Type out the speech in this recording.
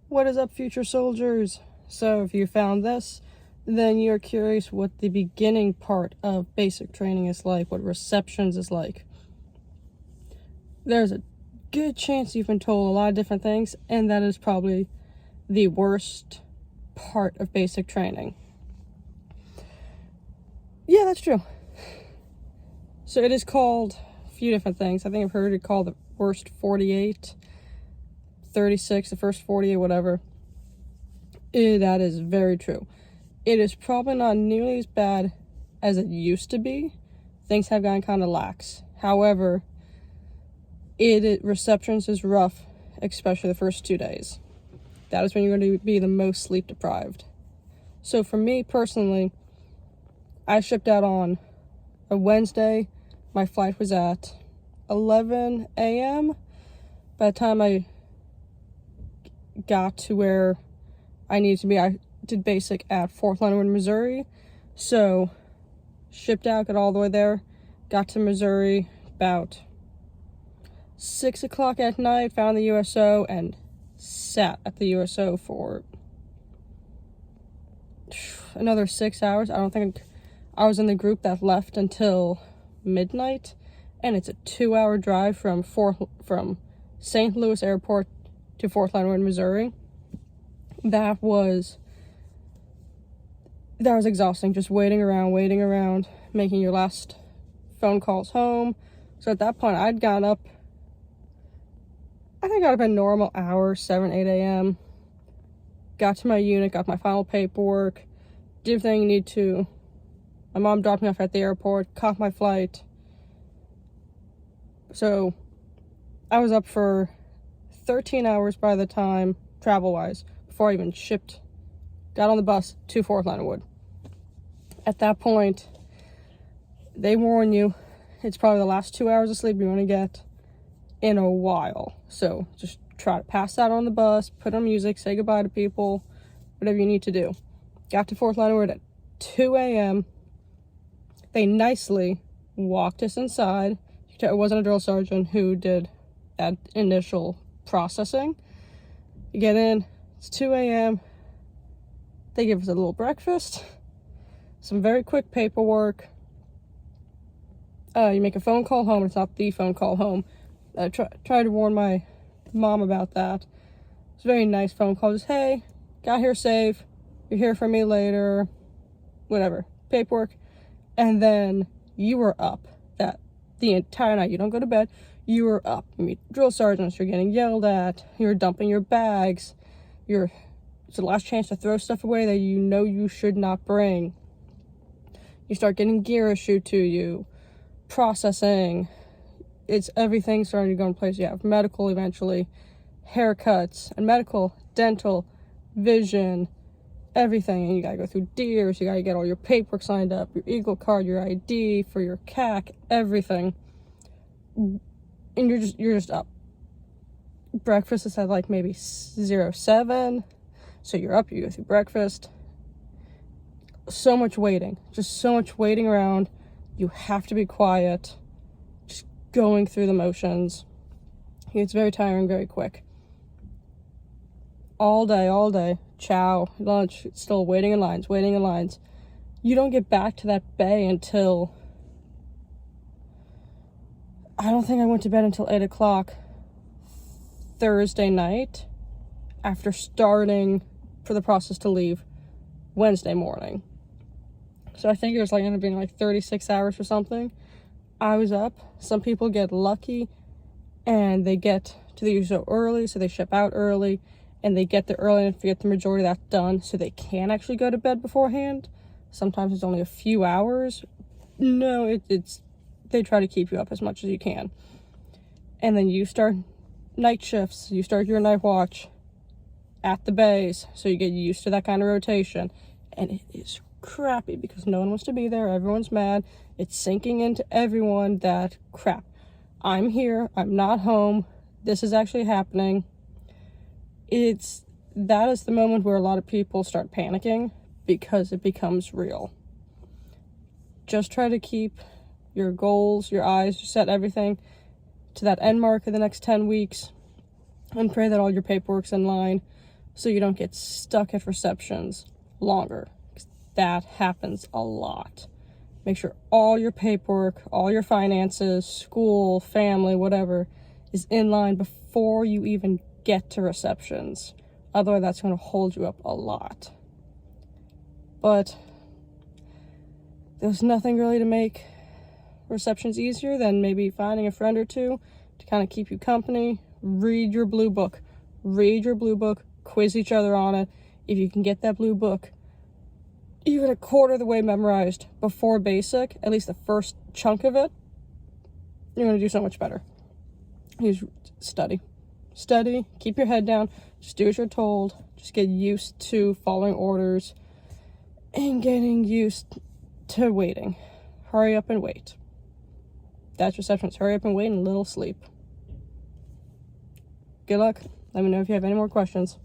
What is up, future soldiers? So if you found this, then you're curious what the beginning part of basic training is like, what receptions is like. There's a good chance you've been told a lot of different things, and that is probably the worst part of basic training. Yeah, that's true. So it is called a few different things. I think I've heard it called the worst 48, 36, the first 48, whatever. That is very true. It is probably not nearly as bad as it used to be. Things have gotten kind of lax. However, receptions is rough, especially the first 2 days. That is when you're going to be the most sleep deprived. So for me personally, I shipped out on a Wednesday. My flight was at 11 a.m. By the time I got to where I needed to be, I did basic at Fort Leonard, Missouri. So shipped out, got all the way there, got to Missouri about 6 o'clock at night, found the USO, and sat at the USO for another 6 hours. I don't think I was in the group that left until midnight, and it's a 2-hour drive from St. Louis Airport to Fort Leonard, Missouri. That was exhausting, just waiting around, making your last phone calls home. So at that point, I'd gone up, I think I got up a normal hour, 7, 8 a.m. Got to my unit, got my final paperwork, did everything you need to. My mom dropped me off at the airport, caught my flight. So I was up for 13 hours by the time, travel-wise, before I even got on the bus to Fort Leonard Wood. At that point, they warn you, it's probably the last 2 hours of sleep you're going to get in a while. So just try to pass out on the bus, put on music, say goodbye to people, whatever you need to do. Got to Fort Leonard Wood at 2 a.m. They nicely walked us inside. It wasn't a drill sergeant who did that initial processing. You get in, it's 2 a.m. They give us a little breakfast, some very quick paperwork. You make a phone call home. It's not the phone call home. I tried to warn my mom about that. It's a very nice phone call. Just, hey, got here safe. You'll hear from me later. Whatever. Paperwork. And then you were up the entire night. You don't go to bed. You were up. You meet drill sergeants. You're getting yelled at. You're dumping your bags. It's the last chance to throw stuff away that you know you should not bring. You start getting gear issued to you. Processing. It's everything starting to go in place. You have medical eventually. Haircuts. And medical, dental, vision, everything. And you gotta go through DEERS. You gotta get all your paperwork signed up. Your Eagle card, your ID, for your CAC, everything. And you're just up. Breakfast is at like maybe 07. So you're up, you go through breakfast. So much waiting. Just so much waiting around. You have to be quiet. Just going through the motions. It's very tiring, very quick. All day. Chow, lunch, still waiting in lines. You don't get back to that bay until, I don't think I went to bed until 8 o'clock Thursday night, after starting for the process to leave Wednesday morning. So I think it was ended up being like 36 hours or something. I was up. Some people get lucky and they get to the USO early, so they ship out early, and they get there early enough to get the majority of that done so they can actually go to bed beforehand. Sometimes it's only a few hours. No, they try to keep you up as much as you can. And then you start night shifts. You start your night watch at the base, so you get used to that kind of rotation. And it is crappy because no one wants to be there. Everyone's mad. It's sinking into everyone that, crap, I'm here. I'm not home. This is actually happening. That is the moment where a lot of people start panicking because it becomes real. Just try to keep your goals, your eyes, set everything to that end mark of the next 10 weeks, and pray that all your paperwork's in line so you don't get stuck at receptions longer. That happens a lot. Make sure all your paperwork, all your finances, school, family, whatever, is in line before you even get to receptions. Otherwise, that's going to hold you up a lot. But there's nothing really to make receptions easier than maybe finding a friend or two to kind of keep you company. Read your blue book. Read your blue book. Quiz each other on it. If you can get that blue book even a quarter of the way memorized before basic, at least the first chunk of it, you're going to do so much better. Use study. Study. Keep your head down. Just do as you're told. Just get used to following orders and getting used to waiting. Hurry up and wait. That's receptions. Hurry up and wait and a little sleep. Good luck. Let me know if you have any more questions.